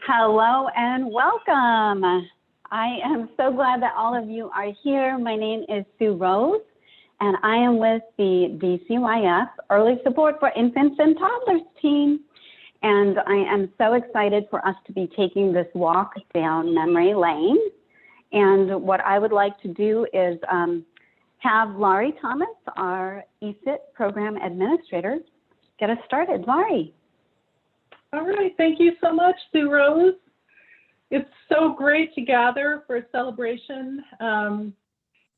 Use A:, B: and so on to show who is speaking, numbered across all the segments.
A: Hello and welcome. I am so glad that all of you are here. My name is Sue Rose, and I am with the DCYF Early Support for Infants and Toddlers team. And I am so excited for us to be taking this walk down memory lane. And what I would like to do is have Laurie Thomas, our ESIT program administrator, get us started. Laurie.
B: All right, thank you so much, Sue Rose. It's so great to gather for a celebration.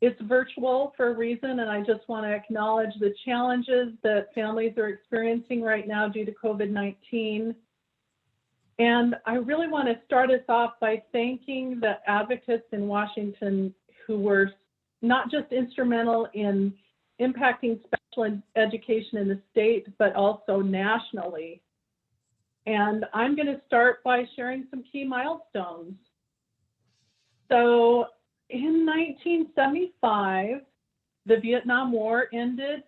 B: It's virtual for a reason, and I just want to acknowledge the challenges that families are experiencing right now due to COVID-19. And I really want to start us off by thanking the advocates in Washington who were not just instrumental in impacting special education in the state, but also nationally. And I'm going to start by sharing some key milestones. So in 1975, the Vietnam War ended.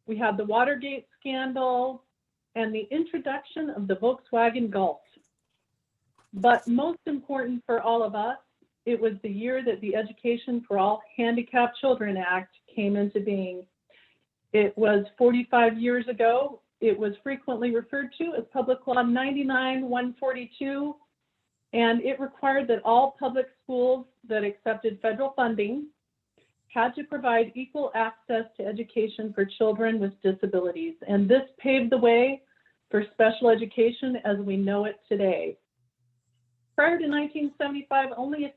B: We had the Watergate scandal and the introduction of the Volkswagen Golf. But most important for all of us, it was the year that the Education for All Handicapped Children Act came into being. It was 45 years ago. It was frequently referred to as Public Law 99-142, and it required that all public schools that accepted federal funding had to provide equal access to education for children with disabilities. And this paved the way for special education as we know it today. Prior to 1975, only a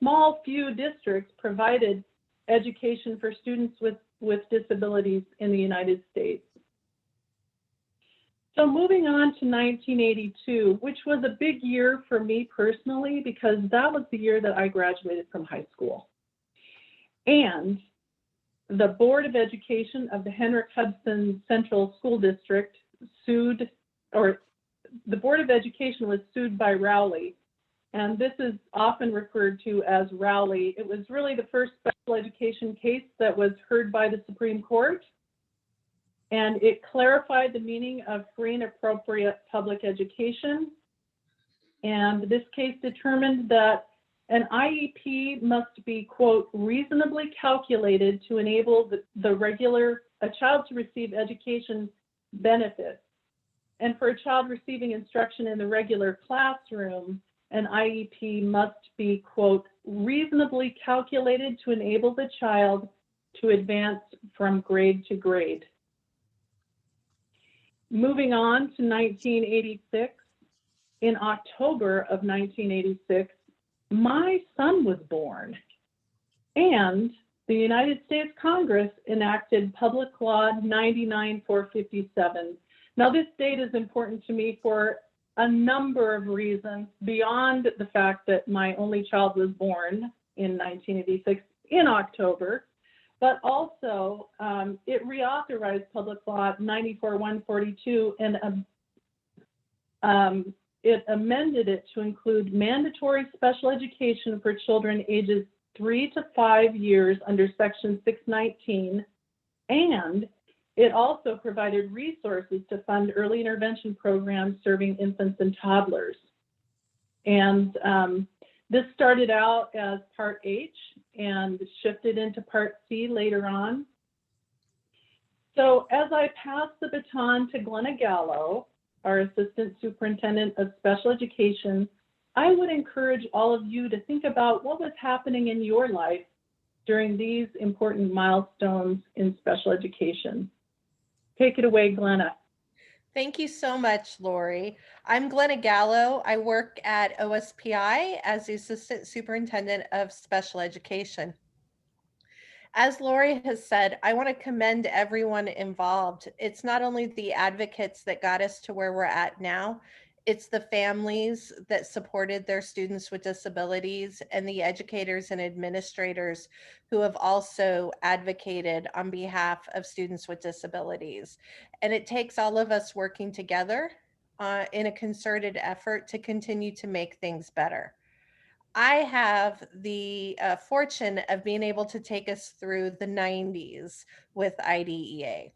B: small few districts provided education for students with disabilities in the United States. So moving on to 1982, which was a big year for me personally, because that was the year that I graduated from high school. And the Board of Education of the Henrik Hudson Central School District sued, or the Board of Education was sued by Rowley. And this is often referred to as Rowley. It was really the first special education case that was heard by the Supreme Court. And it clarified the meaning of free and appropriate public education. And this case determined that an IEP must be, quote, reasonably calculated to enable a child to receive education benefits. And for a child receiving instruction in the regular classroom, an IEP must be, quote, reasonably calculated to enable the child to advance from grade to grade. Moving on to 1986, in October of 1986, my son was born, and the United States Congress enacted Public Law 99-457. Now, this date is important to me for a number of reasons beyond the fact that my only child was born in 1986 in October, but also it reauthorized Public Law 94-142 and it amended it to include mandatory special education for children ages 3 to 5 years under Section 619, and it also provided resources to fund early intervention programs serving infants and toddlers. And this started out as Part H and shifted into Part C later on. So as I pass the baton to Glenna Gallo, our Assistant Superintendent of Special Education, I would encourage all of you to think about what was happening in your life during these important milestones in special education. Take it away, Glenna.
C: Thank you so much, Lori. I'm Glenna Gallo. I work at OSPI as the Assistant Superintendent of Special Education. As Lori has said, I want to commend everyone involved. It's not only the advocates that got us to where we're at now, it's the families that supported their students with disabilities and the educators and administrators who have also advocated on behalf of students with disabilities. And it takes all of us working together in a concerted effort to continue to make things better. I have the fortune of being able to take us through the 90s with IDEA.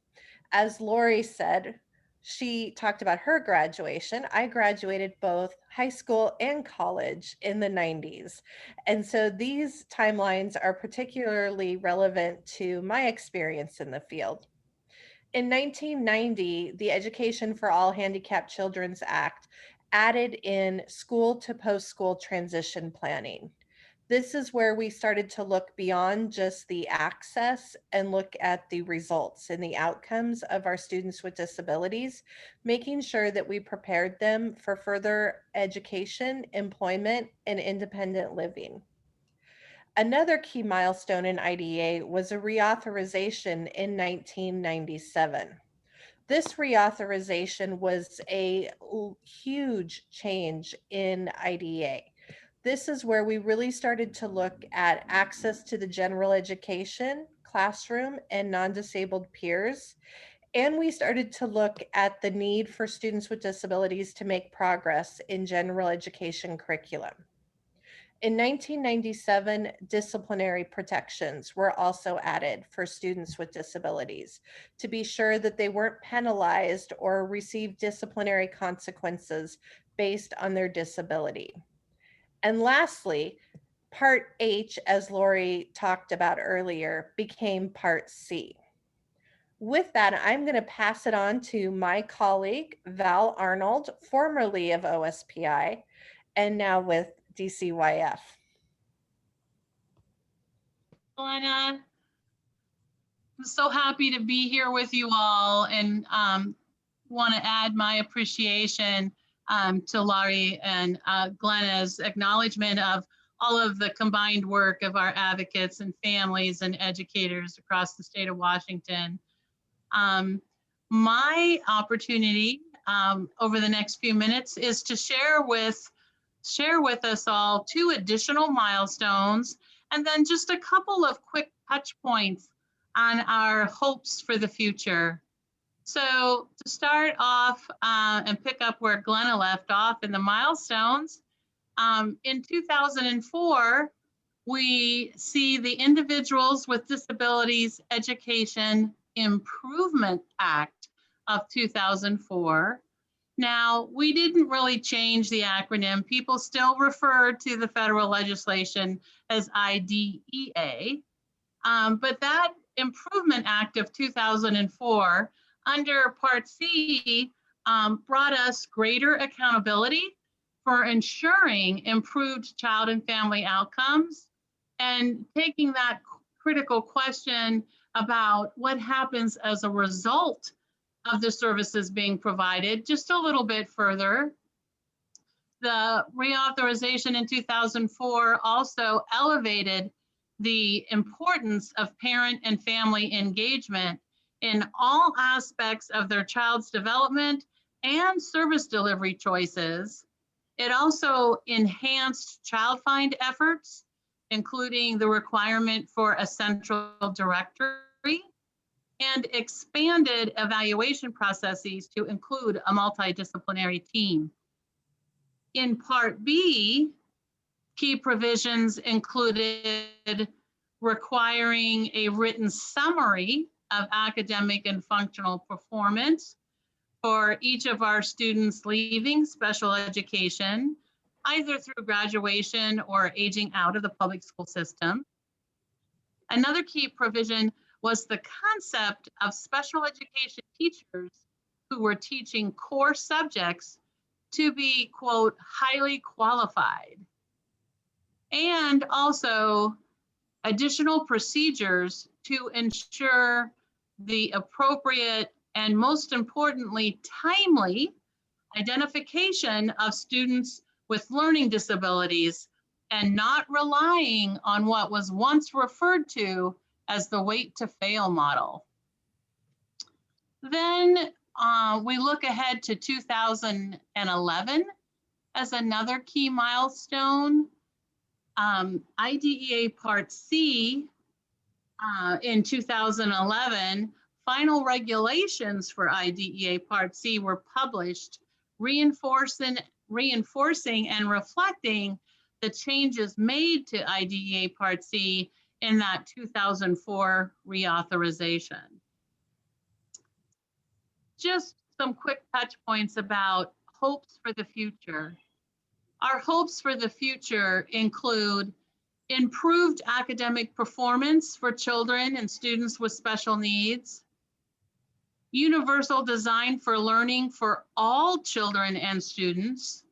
C: As Lori said, She talked about her graduation. I graduated both high school and college in the 90s. And so these timelines are particularly relevant to my experience in the field. In 1990, the Education for All Handicapped Children's Act added in school to post-school transition planning. This is where we started to look beyond just the access and look at the results and the outcomes of our students with disabilities, making sure that we prepared them for further education, employment, and independent living. Another key milestone in IDEA was a reauthorization in 1997. This reauthorization was a huge change in IDEA. This is where we really started to look at access to the general education, classroom, and non-disabled peers. And we started to look at the need for students with disabilities to make progress in general education curriculum. In 1997, disciplinary protections were also added for students with disabilities to be sure that they weren't penalized or received disciplinary consequences based on their disability. And lastly, Part H, as Lori talked about earlier, became Part C. With that, I'm going to pass it on to my colleague, Val Arnold, formerly of OSPI, and now with DCYF.
D: Glenna, I'm so happy to be here with you all, and want to add my appreciation to Laurie and Glenna's acknowledgement of all of the combined work of our advocates and families and educators across the state of Washington. My opportunity over the next few minutes is to share with us all 2 additional milestones, and then just a couple of quick touch points on our hopes for the future. So to start off and pick up where Glenna left off in the milestones, in 2004, we see the Individuals with Disabilities Education Improvement Act of 2004. Now, we didn't really change the acronym. People still refer to the federal legislation as IDEA, but that Improvement Act of 2004 under Part C brought us greater accountability for ensuring improved child and family outcomes and taking that critical question about what happens as a result of the services being provided just a little bit further. The reauthorization in 2004 also elevated the importance of parent and family engagement in all aspects of their child's development and service delivery choices. It also enhanced child find efforts, including the requirement for a central directory, and expanded evaluation processes to include a multidisciplinary team. In Part B, key provisions included requiring a written summary of academic and functional performance for each of our students leaving special education, either through graduation or aging out of the public school system. Another key provision was the concept of special education teachers who were teaching core subjects to be, quote, highly qualified. And also additional procedures to ensure the appropriate and most importantly, timely identification of students with learning disabilities and not relying on what was once referred to as the wait to fail model. Then we look ahead to 2011 as another key milestone. IDEA Part C in 2011, final regulations for IDEA Part C were published, reinforcing and reflecting the changes made to IDEA Part C in that 2004 reauthorization. Just some quick touch points about hopes for the future. Our hopes for the future include improved academic performance for children and students with special needs, universal design for learning for all children and students,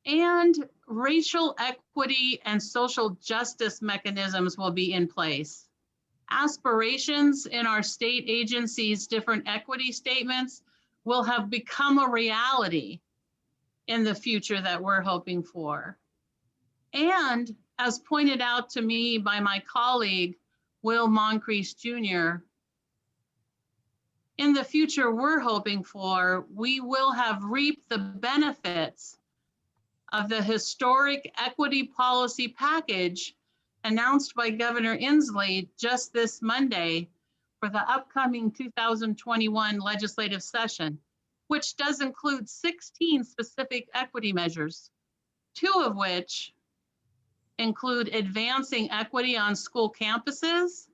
D: and racial equity and social justice mechanisms will be in place. Aspirations in our state agencies' different equity statements will have become a reality in the future that we're hoping for. And as pointed out to me by my colleague, Will Moncrief Jr., in the future we're hoping for, we will have reaped the benefits of the historic equity policy package announced by Governor Inslee just this Monday for the upcoming 2021 legislative session, which does include 16 specific equity measures, 2 of which include advancing equity on school campuses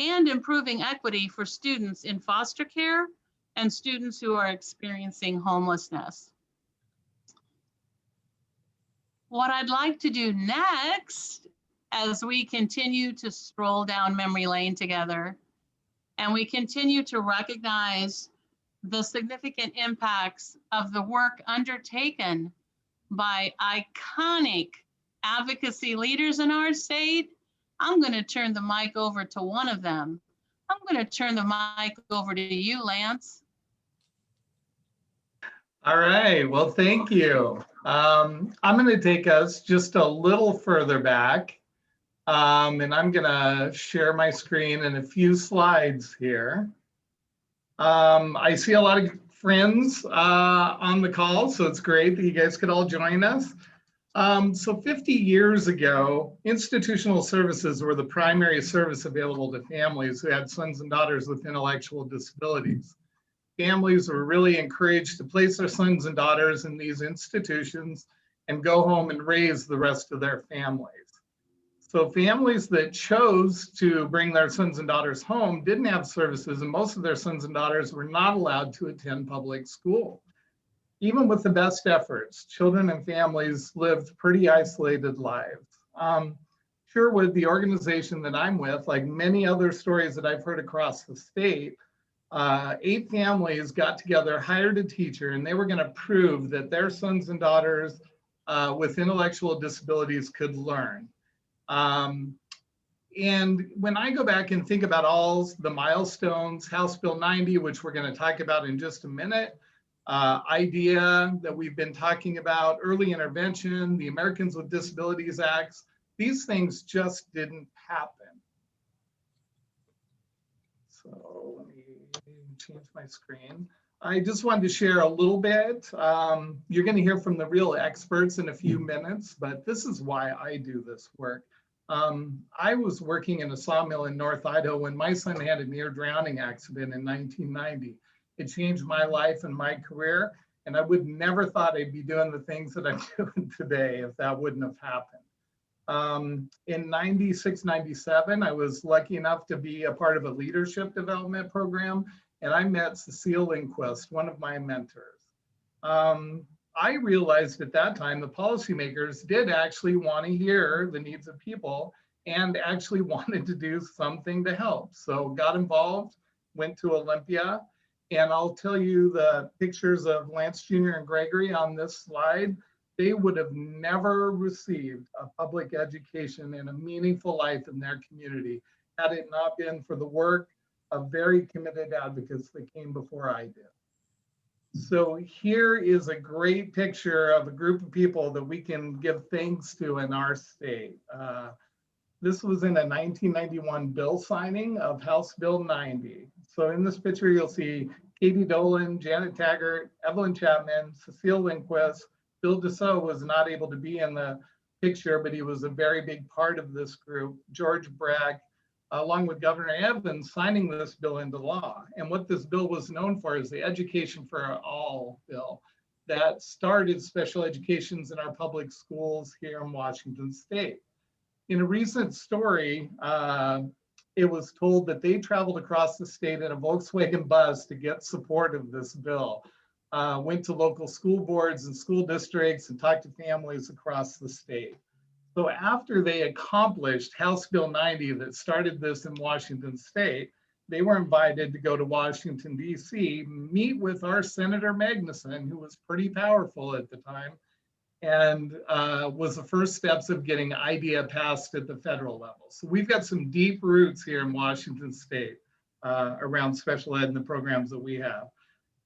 D: and improving equity for students in foster care and students who are experiencing homelessness. What I'd like to do next, as we continue to stroll down memory lane together, and we continue to recognize the significant impacts of the work undertaken by iconic advocacy leaders in our state, I'm going to turn the mic over to one of them. I'm going to turn the mic over to you, Lance.
E: All right, well, thank you. I'm going to take us just a little further back, and I'm going to share my screen in a few slides here. I see a lot of friends on the call, so it's great that you guys could all join us. So 50 years ago, institutional services were the primary service available to families who had sons and daughters with intellectual disabilities. Families were really encouraged to place their sons and daughters in these institutions and go home and raise the rest of their families. So families that chose to bring their sons and daughters home didn't have services, and most of their sons and daughters were not allowed to attend public school. Even with the best efforts, children and families lived pretty isolated lives. Sherwood, the organization that I'm with, like many other stories that I've heard across the state, 8 families got together, hired a teacher, and they were going to prove that their sons and daughters with intellectual disabilities could learn. And when I go back and think about all the milestones, House Bill 90, which we're going to talk about in just a minute, IDEA that we've been talking about, early intervention, the Americans with Disabilities Acts, these things just didn't happen. So let me change my screen. I just wanted to share a little bit. You're going to hear from the real experts in a few minutes, but this is why I do this work. I was working in a sawmill in North Idaho when my son had a near drowning accident in 1990. It changed my life and my career, and I would never thought I'd be doing the things that I'm doing today if that wouldn't have happened. In 96, 97, I was lucky enough to be a part of a leadership development program, and I met Cecile Lindquist, one of my mentors. I realized at that time the policymakers did actually want to hear the needs of people and actually wanted to do something to help. So got involved, went to Olympia, and I'll tell you the pictures of Lance Jr. and Gregory on this slide. They would have never received a public education and a meaningful life in their community had it not been for the work of very committed advocates that came before I did. So here is a great picture of a group of people that we can give thanks to in our state. This was in a 1991 bill signing of House Bill 90. So in this picture, you'll see Katie Dolan, Janet Taggart, Evelyn Chapman, Cecile Lindquist. Bill Dussault was not able to be in the picture, but he was a very big part of this group. George Bragg, along with Governor Evans, signing this bill into law. And what this bill was known for is the Education for All bill that started special educations in our public schools here in Washington State. In a recent story, it was told that they traveled across the state in a Volkswagen bus to get support of this bill. Went to local school boards and school districts and talked to families across the state. So after they accomplished House Bill 90 that started this in Washington State, they were invited to go to Washington, D.C., meet with our Senator Magnuson, who was pretty powerful at the time, and was the first steps of getting IDEA passed at the federal level. So we've got some deep roots here in Washington State around special ed and the programs that we have.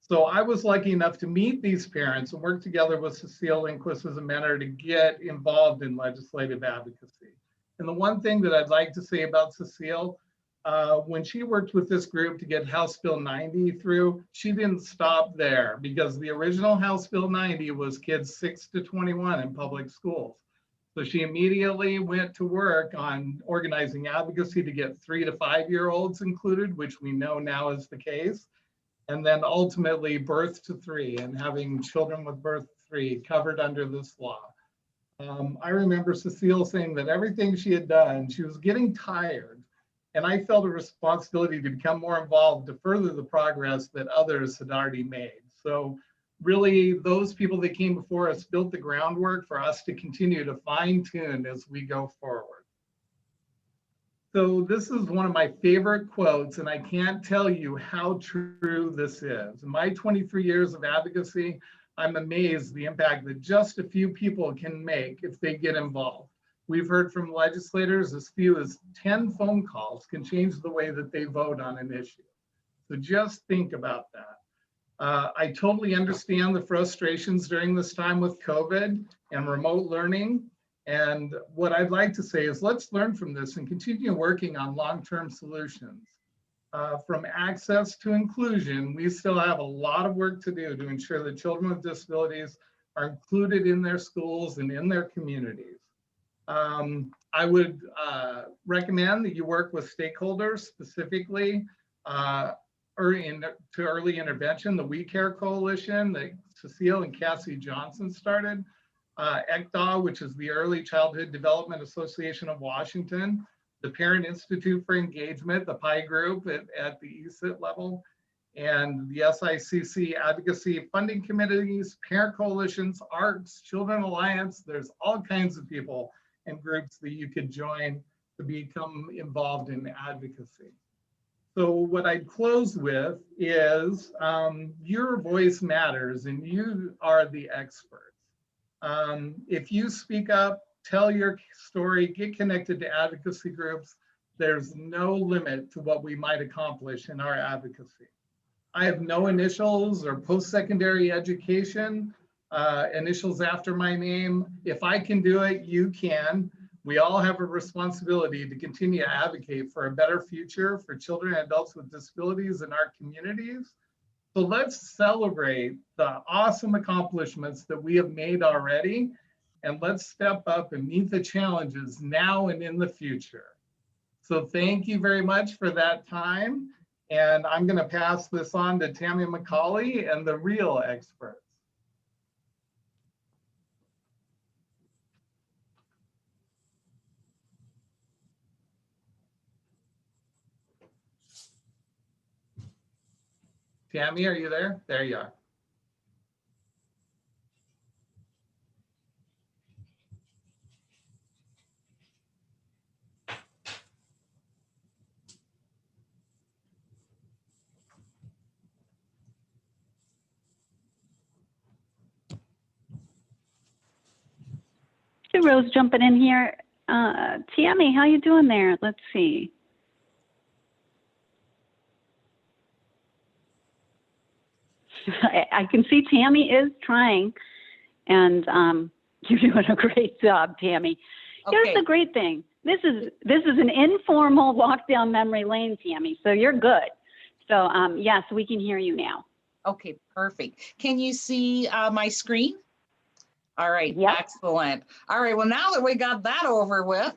E: So I was lucky enough to meet these parents and work together with Cecile Lindquist as a mentor to get involved in legislative advocacy. And the one thing that I'd like to say about Cecile, when she worked with this group to get House Bill 90 through, she didn't stop there, because the original House Bill 90 was kids 6 to 21 in public schools. So she immediately went to work on organizing advocacy to get 3 to 5-year-olds included, which we know now is the case. And then ultimately birth to 3 and having children with birth to 3 covered under this law. I remember Cecile saying that everything she had done, she was getting tired. And I felt a responsibility to become more involved to further the progress that others had already made. So really, those people that came before us built the groundwork for us to continue to fine tune as we go forward. So this is one of my favorite quotes, and I can't tell you how true this is. In my 23 years of advocacy, I'm amazed the impact that just a few people can make if they get involved. We've heard from legislators as few as 10 phone calls can change the way that they vote on an issue. So just think about that. I totally understand the frustrations during this time with COVID and remote learning. And what I'd like to say is let's learn from this and continue working on long-term solutions. From access to inclusion, we still have a lot of work to do to ensure that children with disabilities are included in their schools and in their communities. I would recommend that you work with stakeholders, specifically to early intervention, the We Care Coalition that Cecile and Cassie Johnson started, ECDA, which is the Early Childhood Development Association of Washington, the Parent Institute for Engagement, the PI group at the ESIT level, and the SICC advocacy funding committees, parent coalitions, ARCS, Children Alliance. There's all kinds of people and groups that you could join to become involved in advocacy. So what I'd close with is your voice matters and you are the experts. If you speak up, tell your story, get connected to advocacy groups, there's no limit to what we might accomplish in our advocacy. I have no initials or post-secondary education, initials after my name. If I can do it, you can. We all have a responsibility to continue to advocate for a better future for children and adults with disabilities in our communities. So let's celebrate the awesome accomplishments that we have made already, and let's step up and meet the challenges now and in the future. So thank you very much for that time. And I'm going to pass this on to Tammy McCauley and the real experts. Tammy, are you there? There you are.
A: Sue Rose jumping in here. Tammy, how you doing there? Let's see. I can see Tammy is trying, and you're doing a great job, Tammy. Okay. Here's the great thing. This is an informal walk down memory lane, Tammy, so you're good. So yes, we can hear you now.
F: Okay, perfect. Can you see my screen? All right,
A: yep.
F: Excellent. All right, well, now that we got that over with,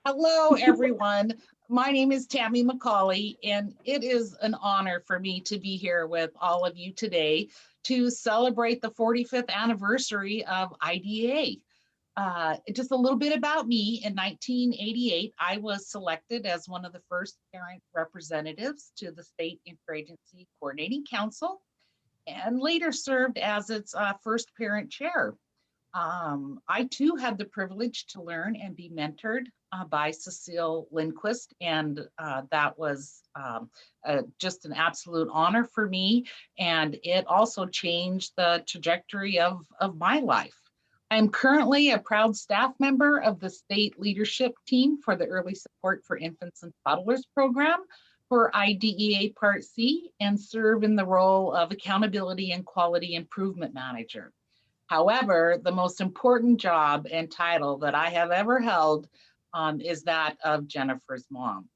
F: hello, everyone. My name is Tammy McCauley, and it is an honor for me to be here with all of you today to celebrate the 45th anniversary of IDEA. just a little bit about me. In 1988, I was selected as one of the first parent representatives to the State Interagency Coordinating Council, and later served as its first parent chair. I too had the privilege to learn and be mentored by Cecile Lindquist, and that was just an absolute honor for me, and it also changed the trajectory of my life. I'm currently a proud staff member of the state leadership team for the Early Support for Infants and Toddlers program for IDEA Part C, and serve in the role of Accountability and Quality Improvement Manager. However, the most important job and title that I have ever held is that of Jennifer's mom.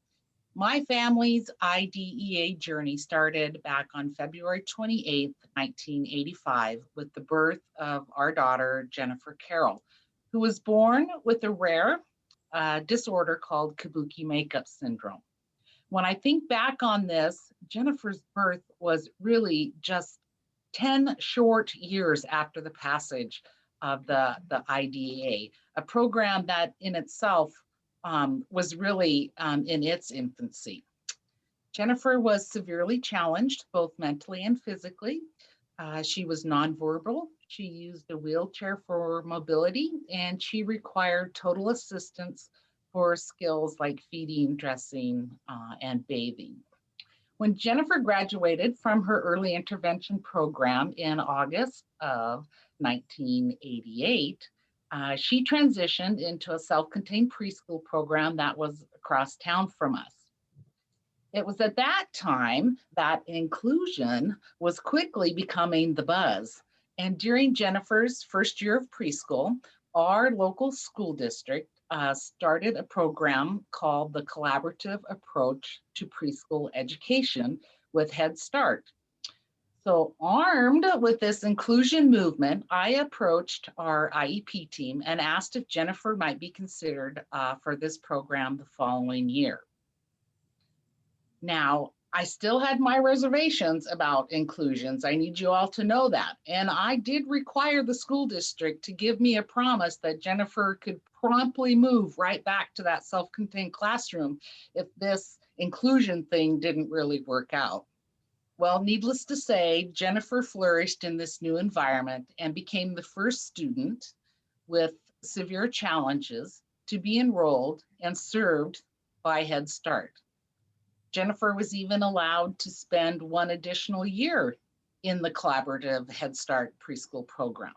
F: My family's IDEA journey started back on February 28th, 1985, with the birth of our daughter, Jennifer Carroll, who was born with a rare disorder called Kabuki makeup syndrome. When I think back on this, Jennifer's birth was really just 10 short years after the passage of the IDEA, a program that in itself was really in its infancy. Jennifer was severely challenged, both mentally and physically. She was nonverbal. She used a wheelchair for mobility, and she required total assistance for skills like feeding, dressing, and bathing. When Jennifer graduated from her early intervention program in August of 1988, she transitioned into a self-contained preschool program that was across town from us. It was at that time that inclusion was quickly becoming the buzz. And during Jennifer's first year of preschool, our local school district started a program called the Collaborative Approach to Preschool Education with Head Start. So armed with this inclusion movement, I approached our IEP team and asked if Jennifer might be considered for this program the following year. Now, I still had my reservations about inclusions. I need you all to know that. And I did require the school district to give me a promise that Jennifer could promptly move right back to that self-contained classroom if this inclusion thing didn't really work out. Well, needless to say, Jennifer flourished in this new environment and became the first student with severe challenges to be enrolled and served by Head Start. Jennifer was even allowed to spend one additional year in the collaborative Head Start preschool program.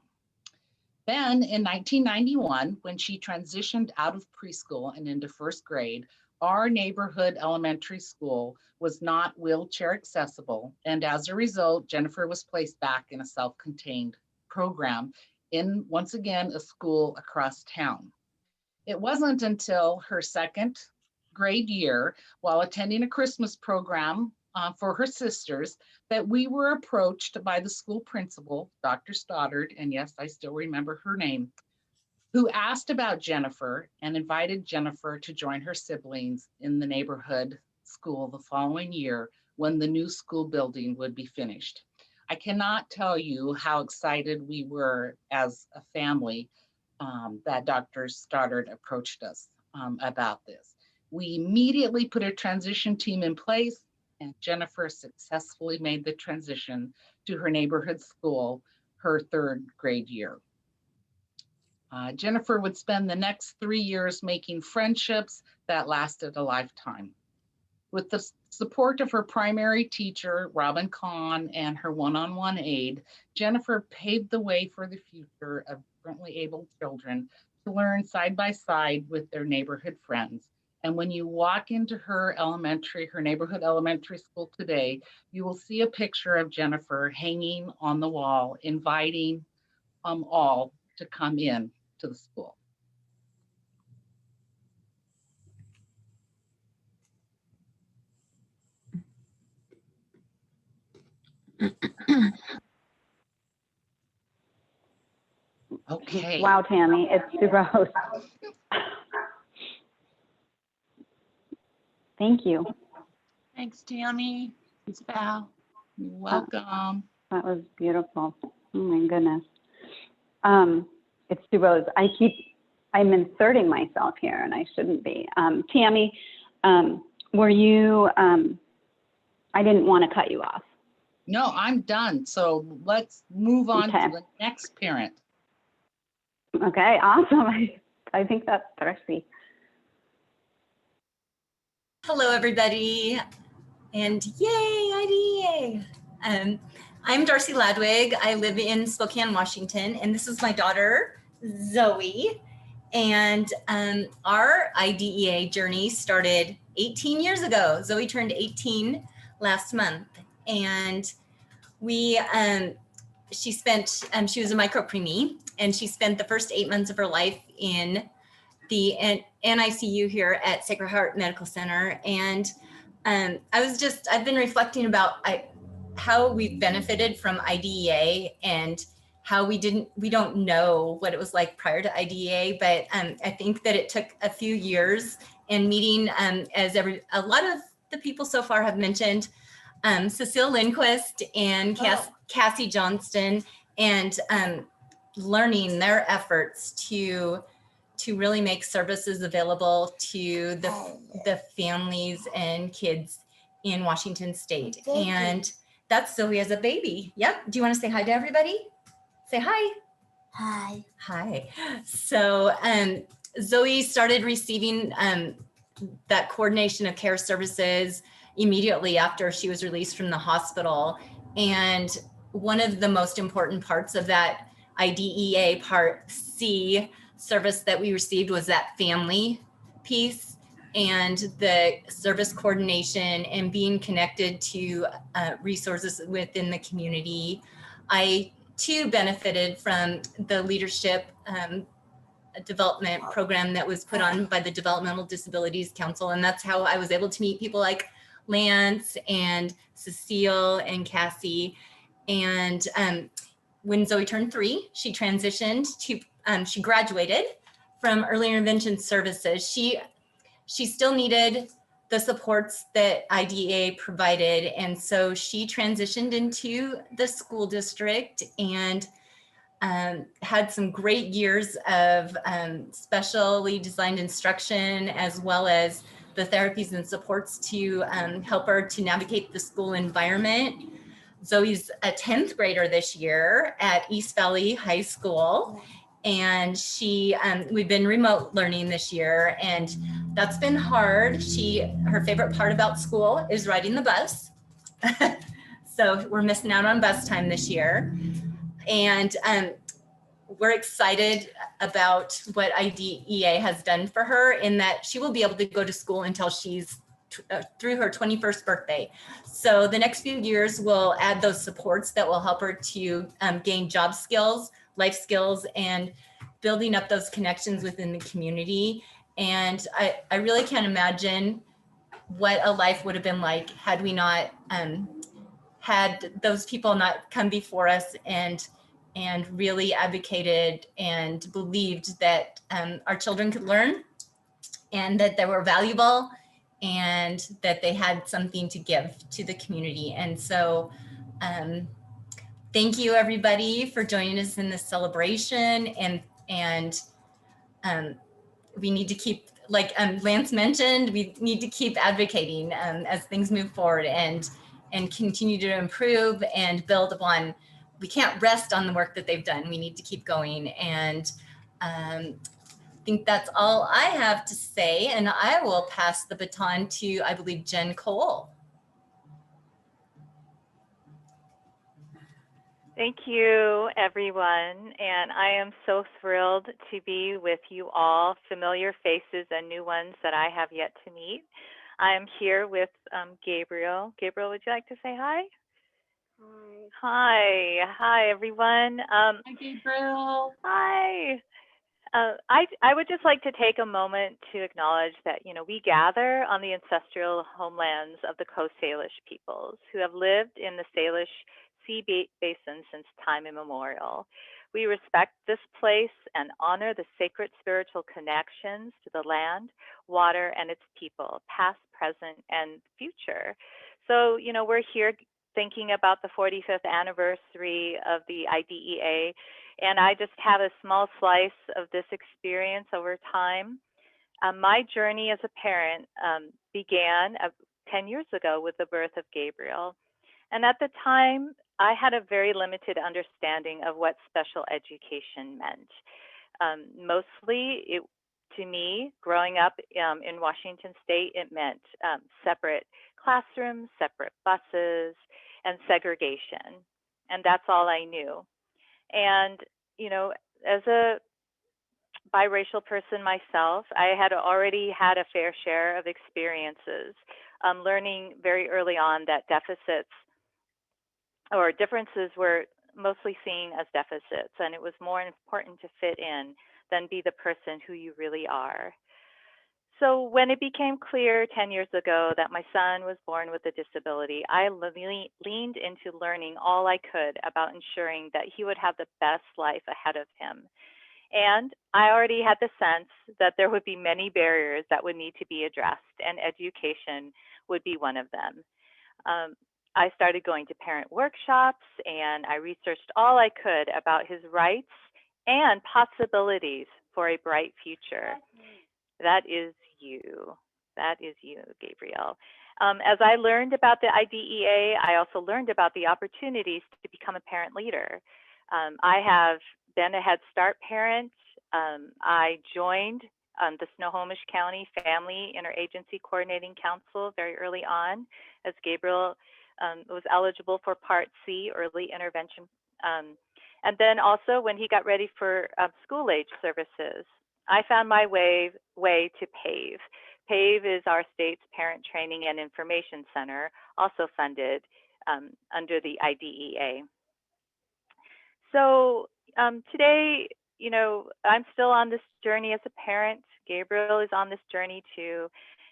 F: Then in 1991, when she transitioned out of preschool and into first grade, our neighborhood elementary school was not wheelchair accessible. And as a result, Jennifer was placed back in a self-contained program in, once again, a school across town. It wasn't until her second grade year, while attending a Christmas program for her sisters, that we were approached by the school principal, Dr. Stoddard, and yes, I still remember her name, who asked about Jennifer and invited Jennifer to join her siblings in the neighborhood school the following year when the new school building would be finished. I cannot tell you how excited we were as a family that Dr. Stoddard approached us about this. We immediately put a transition team in place, and Jennifer successfully made the transition to her neighborhood school her third grade year. Jennifer would spend the next 3 years making friendships that lasted a lifetime. With the support of her primary teacher, Robin Kahn, and her one-on-one aide, Jennifer paved the way for the future of differently able children to learn side by side with their neighborhood friends. And when you walk into her neighborhood elementary school today, you will see a picture of Jennifer hanging on the wall, inviting all to come in to the school. Okay.
A: Wow, Tammy, it's Sue Rose. Thank you.
D: Thanks, Tammy. Thanks, Val.
F: You're welcome.
A: That was beautiful. Oh my goodness. It's Sue Rose. I keep I'm inserting myself here and I shouldn't be. Tammy, were you, I didn't want to cut you off.
F: No, I'm done. So let's move on
A: Okay.
F: to the next parent.
A: Okay, awesome. I think that's Darcy.
G: Hello, everybody, and yay, IDEA. I'm Darcy Ladwig. I live in Spokane, Washington, and this is my daughter, Zoe. And our IDEA journey started 18 years ago. Zoe turned 18 last month, and we, she was a micro preemie, and she spent the first 8 months of her life in the NICU here at Sacred Heart Medical Center. And I've been reflecting about how we've benefited from IDEA and how we don't know what it was like prior to IDEA, but I think that it took a few years and meeting, as a lot of the people so far have mentioned, Cecile Lindquist and Cassie Johnston, and learning their efforts to really make services available to the families and kids in Washington State. And that's Zoe as a baby. Yep. Do you want to say hi to everybody? Say hi.
H: Hi.
G: Hi. So Zoe started receiving that coordination of care services immediately after she was released from the hospital. And one of the most important parts of that IDEA Part C service that we received was that family piece and the service coordination and being connected to resources within the community. I too benefited from the leadership development program that was put on by the Developmental Disabilities Council. And that's how I was able to meet people like Lance and Cecile and Cassie. And when Zoe turned 3, she transitioned to, she graduated from early intervention services. She still needed the supports that IDEA provided. And so she transitioned into the school district and had some great years of specially designed instruction, as well as the therapies and supports to help her to navigate the school environment. Zoe's a 10th grader this year at East Valley High School. And we've been remote learning this year, and that's been hard. Her favorite part about school is riding the bus. So we're missing out on bus time this year. And we're excited about what IDEA has done for her, in that she will be able to go to school until she's through her 21st birthday. So the next few years we'll add those supports that will help her to gain job skills, life skills, and building up those connections within the community. And I really can't imagine what a life would have been like had we not had those people not come before us and really advocated and believed that our children could learn and that they were valuable and that they had something to give to the community. And so thank you everybody for joining us in this celebration. And we need to keep, like Lance mentioned, we need to keep advocating as things move forward and continue to improve and build upon. We can't rest on the work that they've done. We need to keep going. And I think that's all I have to say. And I will pass the baton to, I believe, Jen Cole.
I: Thank you, everyone. And I am so thrilled to be with you all, familiar faces and new ones that I have yet to meet. I am here with Gabriel. Gabriel, would you like to say hi? Hi. Hi, everyone.
D: Hi, Gabriel.
I: Hi. I would just like to take a moment to acknowledge that, we gather on the ancestral homelands of the Coast Salish peoples who have lived in the Salish Sea Basin since time immemorial. We respect this place and honor the sacred spiritual connections to the land, water, and its people, past, present, and future. So, we're here thinking about the 45th anniversary of the IDEA, and I just have a small slice of this experience over time. My journey as a parent began 10 years ago with the birth of Gabriel. And at the time, I had a very limited understanding of what special education meant. Mostly, to me, growing up in Washington State, it meant separate classrooms, separate buses, and segregation. And that's all I knew. And, you know, as a biracial person myself, I had already had a fair share of experiences, learning very early on that deficits or differences were mostly seen as deficits, and it was more important to fit in than be the person who you really are. So when it became clear 10 years ago that my son was born with a disability, I leaned into learning all I could about ensuring that he would have the best life ahead of him. And I already had the sense that there would be many barriers that would need to be addressed, and education would be one of them. I started going to parent workshops, and I researched all I could about his rights and possibilities for a bright future. That is you. That is you, Gabriel. As I learned about the IDEA, I also learned about the opportunities to become a parent leader. I have been a Head Start parent. I joined the Snohomish County Family Interagency Coordinating Council very early on, as Gabriel was eligible for Part C, early intervention. And then also when he got ready for school age services, I found my way to PAVE. PAVE is our state's Parent Training and Information Center, also funded under the IDEA. So today, you know, I'm still on this journey as a parent. Gabriel is on this journey too.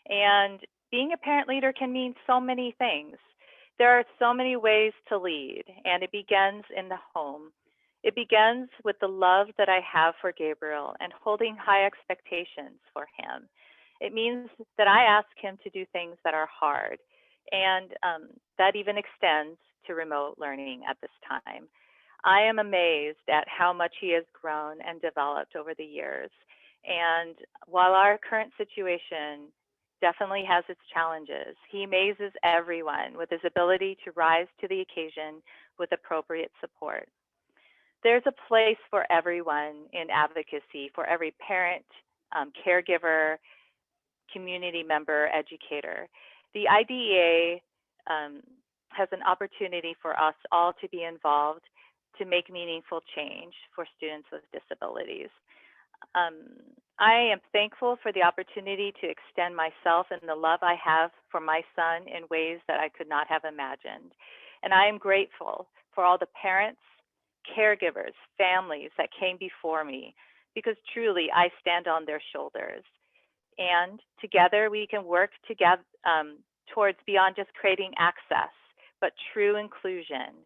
I: And being a parent leader can mean so many things. There are so many ways to lead, and it begins in the home. It begins with the love that I have for Gabriel and holding high expectations for him. It means that I ask him to do things that are hard, and that even extends to remote learning at this time. I am amazed at how much he has grown and developed over the years. And while our current situation definitely has its challenges, he amazes everyone with his ability to rise to the occasion with appropriate support. There's a place for everyone in advocacy, for every parent, caregiver, community member, educator. The IDEA has an opportunity for us all to be involved to make meaningful change for students with disabilities. I am thankful for the opportunity to extend myself and the love I have for my son in ways that I could not have imagined. And I am grateful for all the parents, caregivers, families that came before me, because truly I stand on their shoulders. And together we can work together towards beyond just creating access, but true inclusion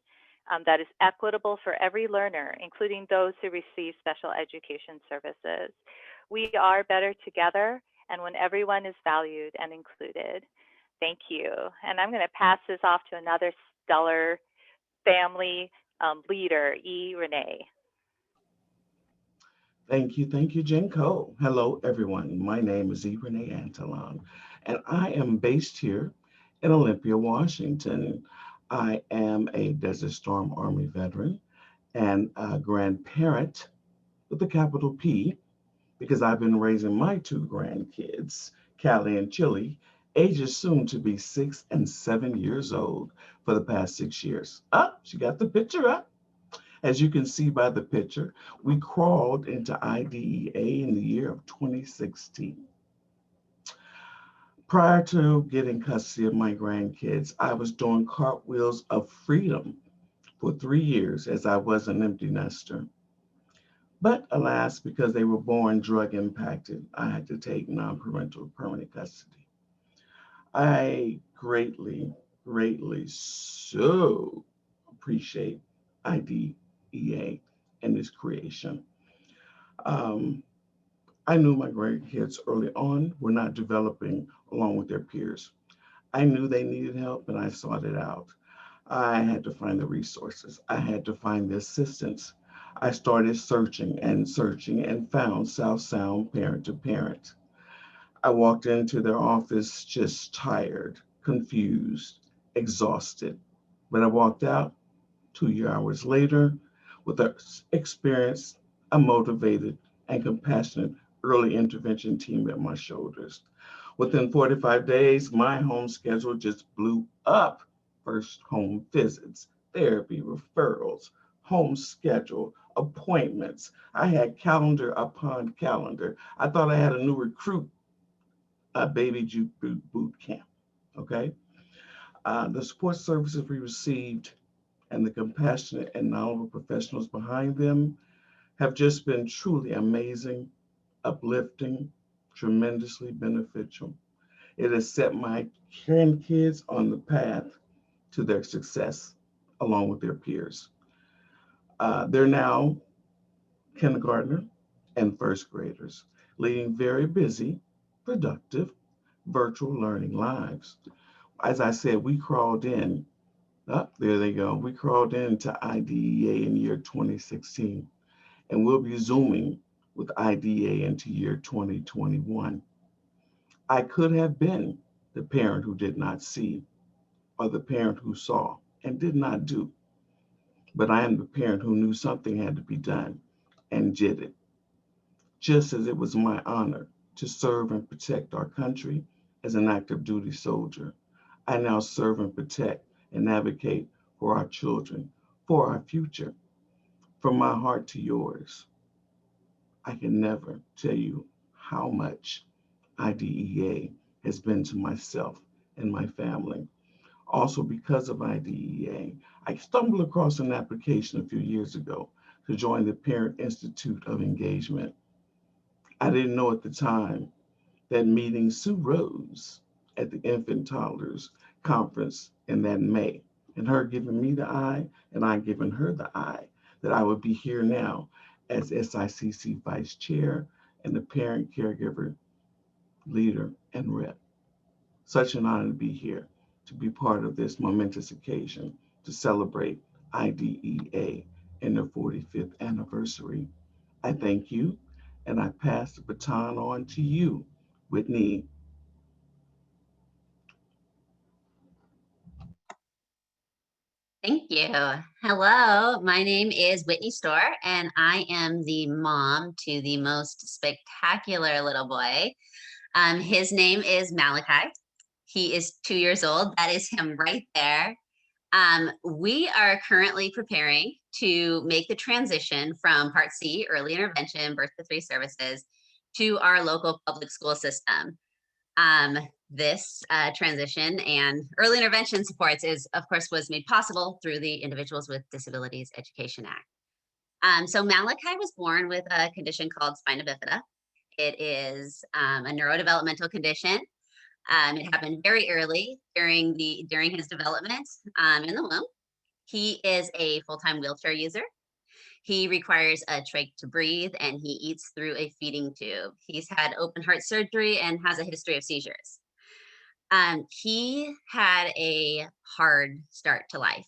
I: that is equitable for every learner, including those who receive special education services. We are better together, and when everyone is valued and included. Thank you. And I'm going to pass this off to another stellar family leader, E. Renee.
H: Thank you, Jenko. Hello, everyone. My name is E. Renee Antalon, and I am based here in Olympia, Washington. I am a Desert Storm Army veteran and a grandparent with a capital P, because I've been raising my two grandkids, Callie and Chili, ages soon to be 6 and 7 years old, for the past 6 years. She got the picture up. As you can see by the picture, we crawled into IDEA in the year of 2016. Prior to getting custody of my grandkids, I was doing cartwheels of freedom for 3 years, as I was an empty nester. But alas, because they were born drug impacted, I had to take non-parental permanent custody. I greatly so appreciate IDEA and its creation. I knew my grandkids early on were not developing along with their peers. I knew they needed help, and I sought it out. I had to find the resources. I had to find the assistance. I started searching and found South Sound Parent to Parent. I walked into their office just tired, confused, exhausted. But I walked out 2 hours later with an experienced, a motivated, and compassionate early intervention team at my shoulders. Within 45 days, my home schedule just blew up. First home visits, therapy referrals, home schedule, appointments. I had calendar upon calendar. I thought I had a new recruit, a baby juke boot camp. Okay. The support services we received and the compassionate and knowledgeable professionals behind them have just been truly amazing, uplifting, tremendously beneficial. It has set my grandkids on the path to their success along with their peers. They're now kindergartner and first graders, leading very busy, productive, virtual learning lives. As I said, we crawled in. There they go. We crawled into IDEA in year 2016, and we'll be zooming with IDEA into year 2021. I could have been the parent who did not see or the parent who saw and did not do, but I am the parent who knew something had to be done and did it. Just as it was my honor to serve and protect our country as an active duty soldier, I now serve and protect and advocate for our children, for our future. From my heart to yours, I can never tell you how much IDEA has been to myself and my family. Also, because of IDEA, I stumbled across an application a few years ago to join the Parent Institute of Engagement. I didn't know at the time that meeting Sue Rose at the Infant Toddlers Conference in that May, and her giving me the eye, and I giving her the eye, that I would be here now as SICC Vice Chair and the Parent Caregiver Leader and Rep. Such an honor to be here, to be part of this momentous occasion to celebrate IDEA in their 45th anniversary. I thank you, and I pass the baton on to you, Whitney.
J: Thank you. Hello, my name is Whitney Storr, and I am the mom to the most spectacular little boy. His name is Malachi. He is 2 years old. That is him right there. We are currently preparing to make the transition from Part C, early intervention, birth to 3 services, to our local public school system. This transition and early intervention supports of course, was made possible through the Individuals with Disabilities Education Act. So Malachi was born with a condition called spina bifida. It is a neurodevelopmental condition. It happened very early during his development in the womb. He is a full-time wheelchair user. He requires a trach to breathe, and he eats through a feeding tube. He's had open heart surgery and has a history of seizures. He had a hard start to life.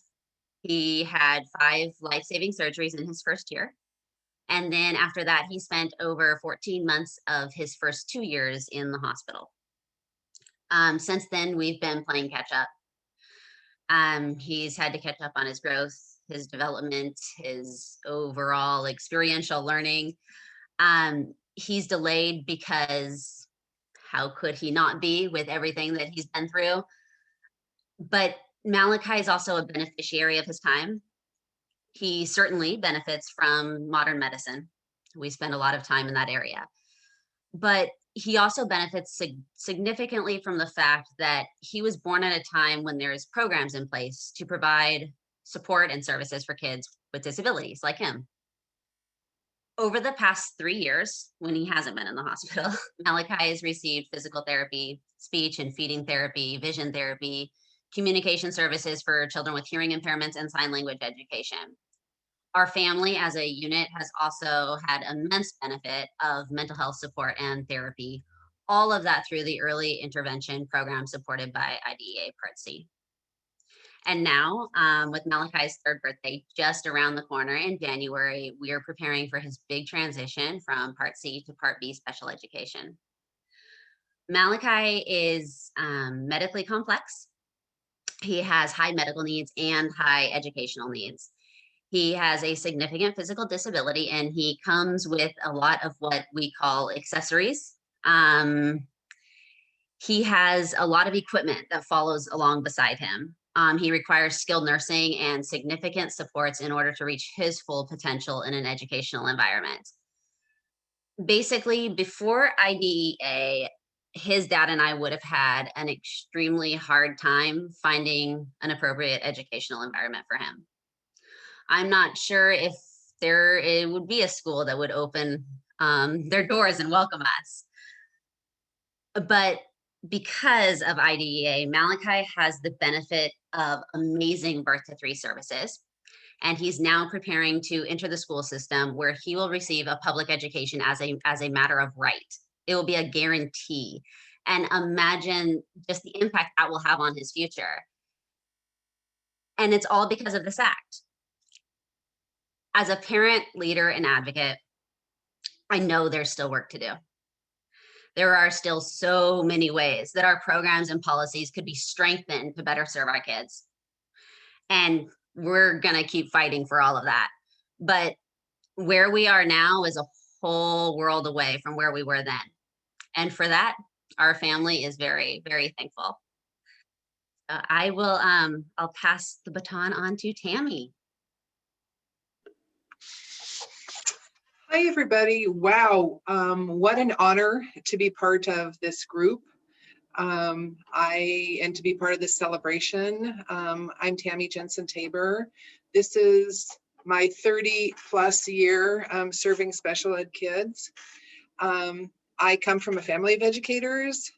J: He had 5 life-saving surgeries in his first year. And then after that, he spent over 14 months of his first 2 years in the hospital. Since then, we've been playing catch up. He's had to catch up on his growth, his development, his overall experiential learning. He's delayed because how could he not be with everything that he's been through? But Malachi is also a beneficiary of his time. He certainly benefits from modern medicine. We spend a lot of time in that area. But he also benefits significantly from the fact that he was born at a time when there's programs in place to provide support and services for kids with disabilities like him. Over the past 3 years, when he hasn't been in the hospital, Malachi has received physical therapy, speech and feeding therapy, vision therapy, communication services for children with hearing impairments, and sign language education. Our family as a unit has also had immense benefit of mental health support and therapy, all of that through the early intervention program supported by IDEA Part C. And now, with Malachi's third birthday just around the corner in January, we are preparing for his big transition from Part C to Part B special education. Malachi is medically complex. He has high medical needs and high educational needs. He has a significant physical disability, and he comes with a lot of what we call accessories. He has a lot of equipment that follows along beside him. He requires skilled nursing and significant supports in order to reach his full potential in an educational environment. Basically, before IDEA, his dad and I would have had an extremely hard time finding an appropriate educational environment for him. I'm not sure if it would be a school that would open their doors and welcome us. But because of IDEA, Malachi has the benefit of amazing birth to 3 services. And he's now preparing to enter the school system where he will receive a public education as a matter of right. It will be a guarantee. And imagine just the impact that will have on his future. And it's all because of this act. As a parent, leader, and advocate, I know there's still work to do. There are still so many ways that our programs and policies could be strengthened to better serve our kids. And we're gonna keep fighting for all of that. But where we are now is a whole world away from where we were then. And for that, our family is very, very thankful. I'll pass the baton on to Tammy.
K: Hi, everybody. Wow, what an honor to be part of this group and to be part of this celebration. I'm Tammy Jensen-Tabor. This is my 30+ year serving special ed kids. I come from a family of educators,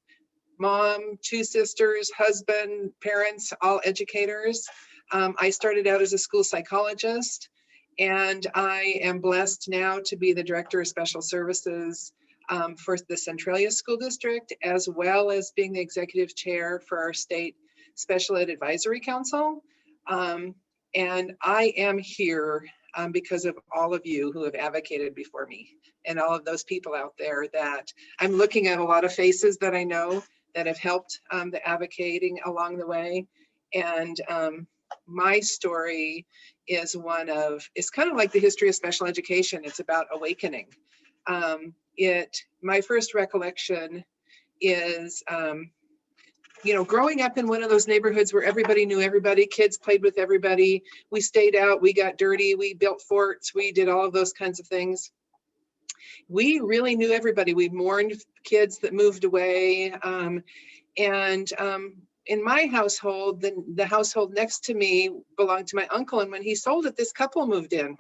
K: mom, 2 sisters, husband, parents, all educators. I started out as a school psychologist, and I am blessed now to be the Director of Special Services for the Centralia School District, as well as being the Executive Chair for our State Special Ed Advisory Council. And I am here because of all of you who have advocated before me, and all of those people out there that I'm looking at a lot of faces that I know that have helped the advocating along the way. And my story is it's kind of like the history of special education. It's about awakening. My first recollection is, growing up in one of those neighborhoods where everybody knew everybody, kids played with everybody, we stayed out, we got dirty, we built forts, we did all of those kinds of things. We really knew everybody. We mourned kids that moved away. In my household, the household next to me belonged to my uncle. And when he sold it, this couple moved in.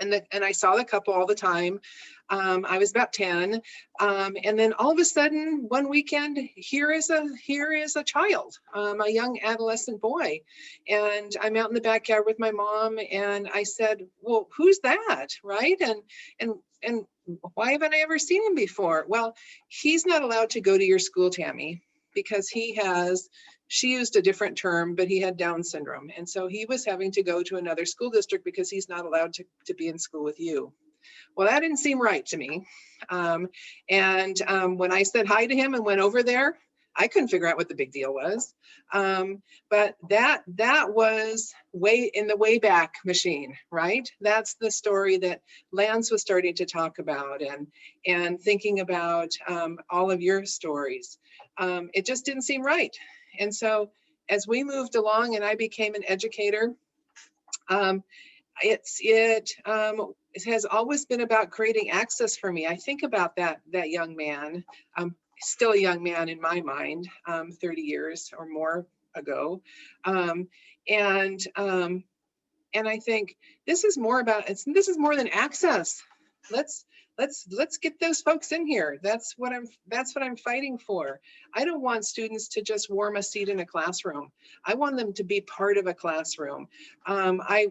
K: And I saw the couple all the time. I was about 10. And then all of a sudden, one weekend, here is a child, a young adolescent boy. And I'm out in the backyard with my mom, and I said, well, who's that, right? And why haven't I ever seen him before? Well, he's not allowed to go to your school, Tammy, because she used a different term, but he had Down syndrome. And so he was having to go to another school district because he's not allowed to be in school with you. Well, that didn't seem right to me. When I said hi to him and went over there, I couldn't figure out what the big deal was. But that was in the Wayback Machine, right? That's the story that Lance was starting to talk about, and thinking about all of your stories. It just didn't seem right. And so as we moved along and I became an educator, it has always been about creating access for me. I think about that young man, still a young man in my mind, 30 years or more ago. And I think this is more than access. let's get those folks in here. That's what I'm fighting for. I don't want students to just warm a seat in a classroom. I want them to be part of a classroom. I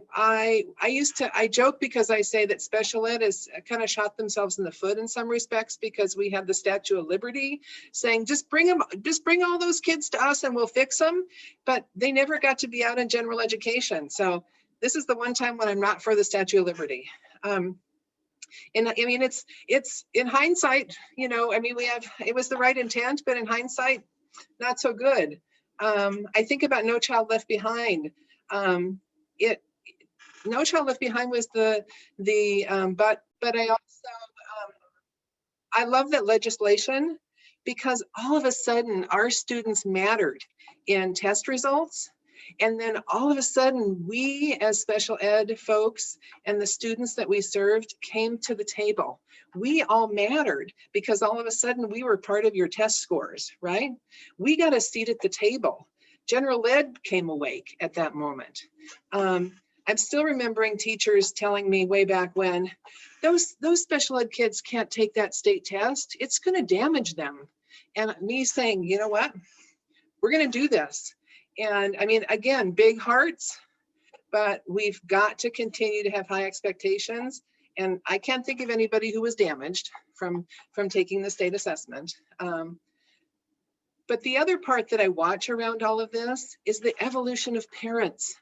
K: joke because I say that special ed has kind of shot themselves in the foot in some respects, because we have the Statue of Liberty saying, just bring all those kids to us and we'll fix them. But they never got to be out in general education. So this is the one time when I'm not for the Statue of Liberty. And I mean, it's in hindsight, you know, I mean, it was the right intent, but in hindsight, not so good. I think about No Child Left Behind. No Child Left Behind was but I also, I love that legislation, because all of a sudden our students mattered in test results. And then all of a sudden, we as special ed folks and the students that we served came to the table. We all mattered, because all of a sudden we were part of your test scores, right? We got a seat at the table. General ed came awake at that moment. I'm still remembering teachers telling me way back when, those special ed kids can't take that state test. It's going to damage them. And me saying, you know what? We're going to do this. And I mean, again, big hearts, but we've got to continue to have high expectations. And I can't think of anybody who was damaged from taking the state assessment. But the other part that I watch around all of this is the evolution of parents.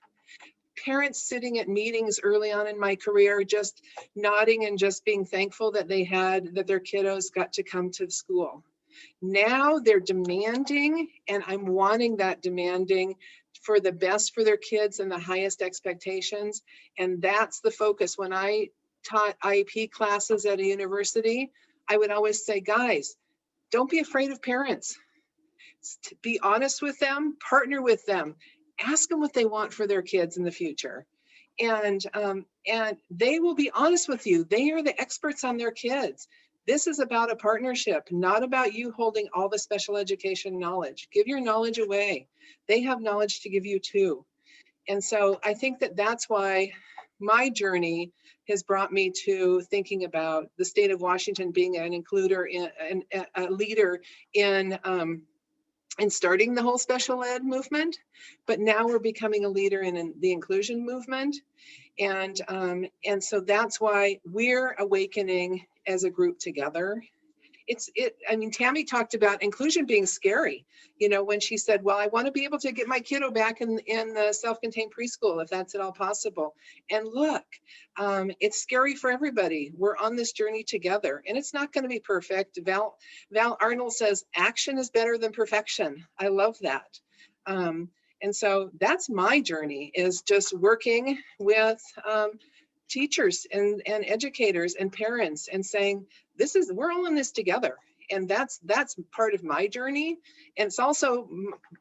K: Parents sitting at meetings early on in my career, just nodding and just being thankful that that their kiddos got to come to school. Now they're demanding, and I'm wanting that demanding for the best for their kids and the highest expectations. And that's the focus. When I taught IEP classes at a university, I would always say, guys, don't be afraid of parents. Be honest with them, partner with them, ask them what they want for their kids in the future. And they will be honest with you. They are the experts on their kids. This is about a partnership, not about you holding all the special education knowledge. Give your knowledge away. They have knowledge to give you too. And so I think that that's why my journey has brought me to thinking about the state of Washington being an includer, a leader in starting the whole special ed movement. But now we're becoming a leader in the inclusion movement. And so that's why we're awakening as a group together. I mean, Tammy talked about inclusion being scary, you know, when she said, well, I want to be able to get my kiddo back in the self-contained preschool, if that's at all possible. And look, it's scary for everybody. We're on this journey together, and it's not going to be perfect. Val Arnold says, action is better than perfection. I love that. And so that's my journey, is just working with teachers and educators and parents and saying, we're all in this together. And that's part of my journey. And it's also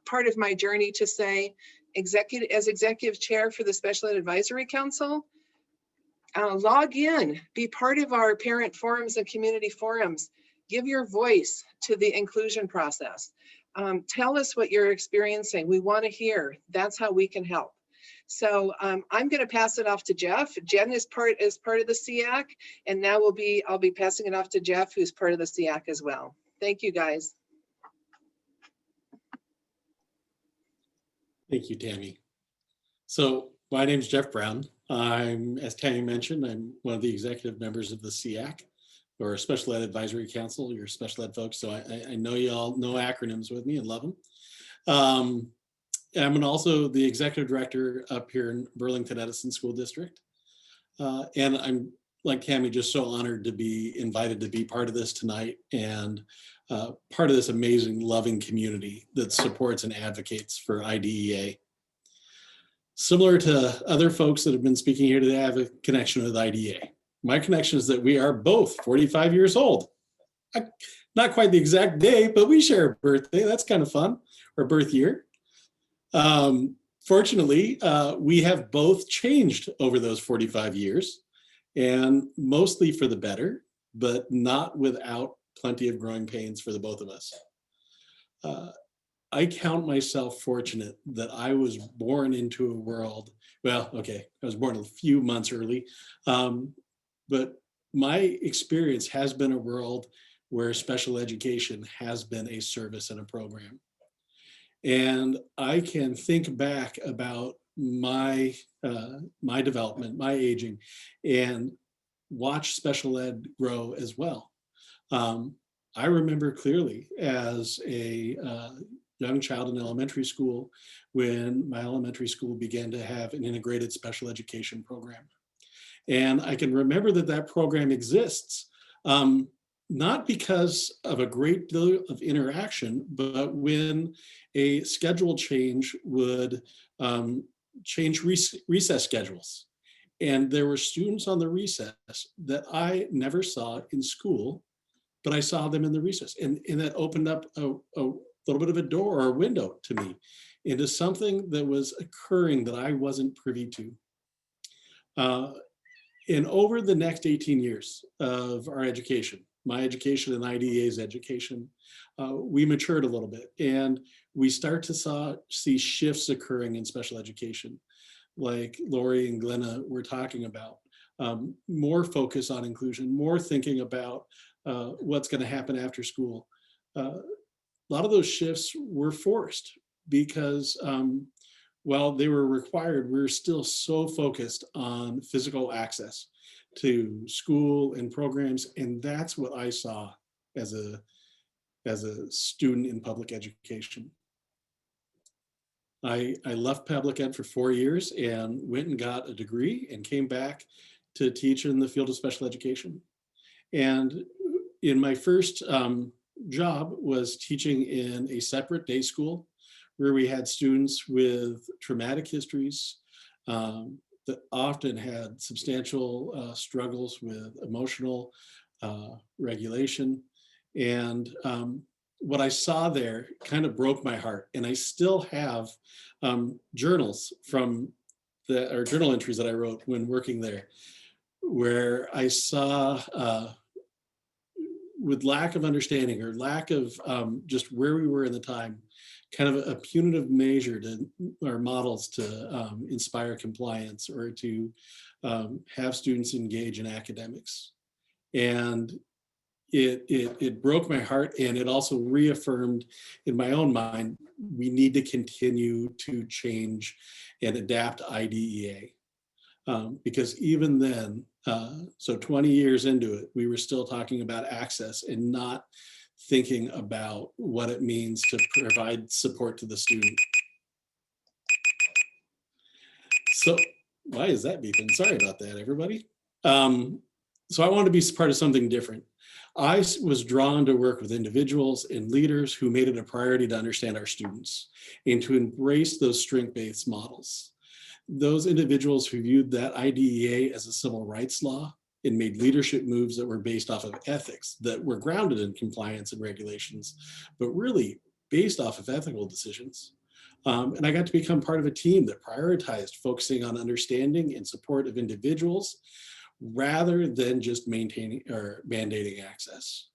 K: part of my journey to say, as executive chair for the Special Ed Advisory Council, log in, be part of our parent forums and community forums, give your voice to the inclusion process. Tell us what you're experiencing. We want to hear. That's how we can help. So I'm going to pass it off to Jeff. Jen is part of the SEAC, and now I'll be passing it off to Jeff, who's part of the SEAC as well. Thank you, guys.
L: Thank you, Tammy. So my name is Jeff Brown. As Tammy mentioned, I'm one of the executive members of the SEAC, or Special Ed Advisory Council. You're special ed folks, so I know you all know acronyms with me and love them. I'm also the executive director up here in Burlington Edison School District. And I'm, like Tammy, just so honored to be invited to be part of this tonight, and part of this amazing, loving community that supports and advocates for IDEA. Similar to other folks that have been speaking here today, I have a connection with IDEA. My connection is that we are both 45 years old. Not quite the exact day, but we share a birthday. That's kind of fun, or birth year. Fortunately, we have both changed over those 45 years, and mostly for the better, but not without plenty of growing pains for the both of us. I count myself fortunate that I was born into a world, well, okay, I was born a few months early, but my experience has been a world where special education has been a service and a program. And I can think back about my my development, my aging, and watch special ed grow as well. I remember clearly as a young child in elementary school when my elementary school began to have an integrated special education program. And I can remember that that program exists, not because of a great deal of interaction, but when a schedule change would change recess schedules. And there were students on the recess that I never saw in school, but I saw them in the recess. And that opened up a little bit of a door or a window to me into something that was occurring that I wasn't privy to. And over the next 18 years of our education, my education and IDEA's education, we matured a little bit, and we start to see shifts occurring in special education, like Lori and Glenna were talking about. More focus on inclusion, more thinking about what's going to happen after school. A lot of those shifts were forced because while they were required, we were still so focused on physical access to school and programs. And that's what I saw as a student in public education. I left public ed for 4 years and went and got a degree and came back to teach in the field of special education. And in my first job was teaching in a separate day school where we had students with traumatic histories that often had substantial struggles with emotional regulation. And what I saw there kind of broke my heart. And I still have journals from journal entries that I wrote when working there, where I saw with lack of understanding or lack of just where we were in the time, kind of a punitive measure or models to inspire compliance or to have students engage in academics. And it broke my heart, and it also reaffirmed in my own mind, we need to continue to change and adapt IDEA. Because even then, so 20 years into it, we were still talking about access and not thinking about what it means to provide support to the student. So why is that beeping? Sorry about that, everybody. So I wanted to be part of something different. I was drawn to work with individuals and leaders who made it a priority to understand our students and to embrace those strength-based models. Those individuals who viewed that IDEA as a civil rights law and made leadership moves that were based off of ethics, that were grounded in compliance and regulations, but really based off of ethical decisions. And I got to become part of a team that prioritized focusing on understanding and support of individuals rather than just maintaining or mandating access.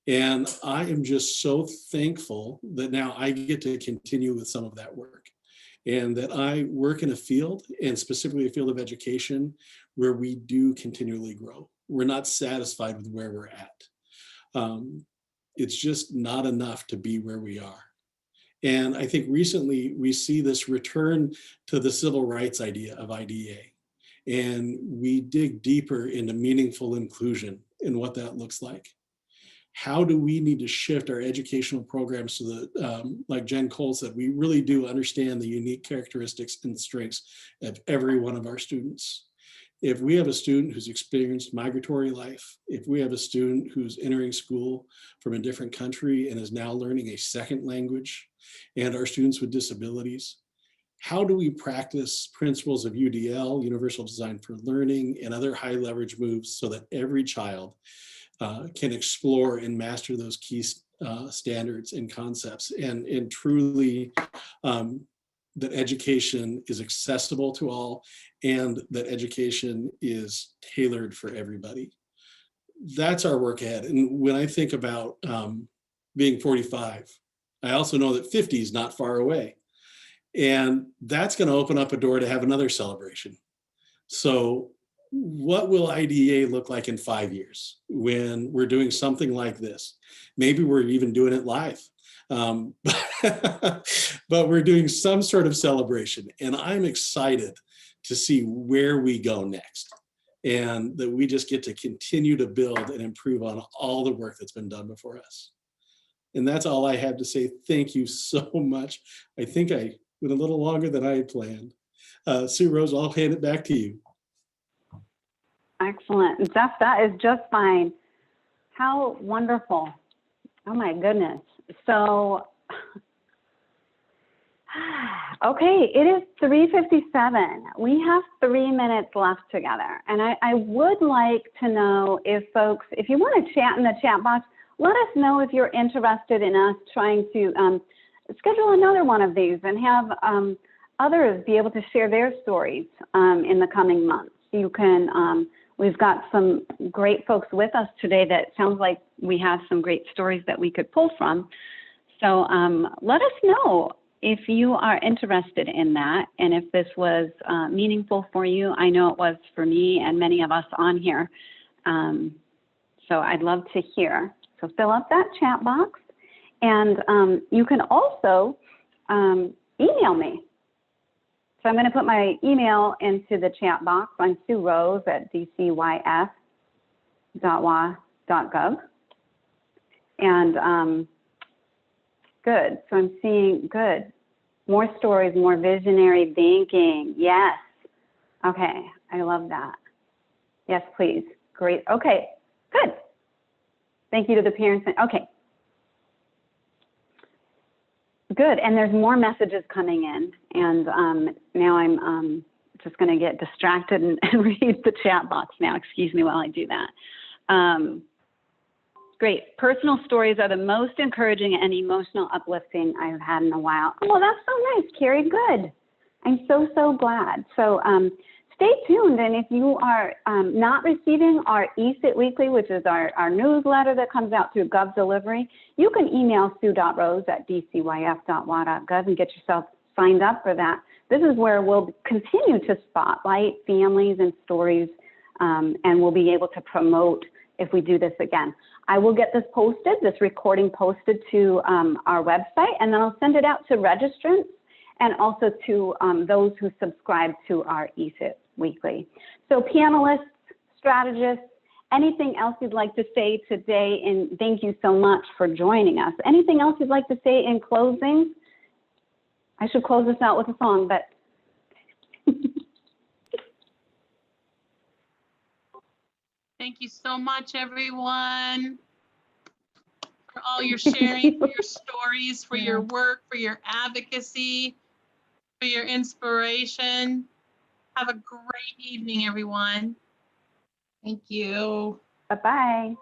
L: And I am just so thankful that now I get to continue with some of that work, and that I work in a field, and specifically a field of education, where we do continually grow. We're not satisfied with where we're at. It's just not enough to be where we are. And I think recently we see this return to the civil rights idea of IDEA. And we dig deeper into meaningful inclusion and what that looks like. How do we need to shift our educational programs so that, like Jen Cole said, we really do understand the unique characteristics and strengths of every one of our students? If we have a student who's experienced migratory life, if we have a student who's entering school from a different country and is now learning a second language, and our students with disabilities, how do we practice principles of UDL, Universal Design for Learning, and other high leverage moves so that every child can explore and master those key standards and concepts, and truly that education is accessible to all, and that education is tailored for everybody. That's our work ahead. And when I think about being 45, I also know that 50 is not far away. And that's going to open up a door to have another celebration. So what will IDEA look like in 5 years when we're doing something like this? Maybe we're even doing it live. But we're doing some sort of celebration, and I'm excited to see where we go next, and that we just get to continue to build and improve on all the work that's been done before us. And that's all I have to say. Thank you so much. I think I went a little longer than I had planned. Sue Rose, I'll hand it back to you.
A: Excellent. Jeff, that is just fine. How wonderful. Oh my goodness. So, okay, it is 3:57. We have 3 minutes left together. And I would like to know if folks, if you want to chat in the chat box, let us know if you're interested in us trying to schedule another one of these and have others be able to share their stories in the coming months. You can, we've got some great folks with us today that sounds like we have some great stories that we could pull from. So let us know if you are interested in that and if this was meaningful for you. I know it was for me and many of us on here. So I'd love to hear. So fill up that chat box, and you can also email me. So I'm going to put my email into the chat box. I'm Sue Rose at DCYF.wa.gov. And good. So I'm seeing good. More stories, more visionary thinking. Yes. Okay. I love that. Yes, please. Great. Okay. Good. Thank you to the parents. Okay. Good. And there's more messages coming in. And now I'm just going to get distracted and read the chat box now. Excuse me while I do that. Great. Personal stories are the most encouraging and emotional uplifting I've had in a while. Oh, that's so nice, Carrie. Good. I'm so, so glad. So stay tuned. And if you are not receiving our eSIT Weekly, which is our newsletter that comes out through Gov Delivery, you can email sue.rose@dcyf.wa.gov and get yourself signed up for that. This is where we'll continue to spotlight families and stories, and we'll be able to promote if we do this again. I will get this posted, this recording posted to our website, and then I'll send it out to registrants and also to those who subscribe to our eSIT Weekly. So panelists, strategists, anything else you'd like to say today? And thank you so much for joining us. Anything else you'd like to say in closing? I should close this out with a song, but.
D: Thank you so much, everyone, for all your sharing, for your stories, for your work, for your advocacy, for your inspiration. Have a great evening, everyone.
F: Thank you.
A: Bye-bye.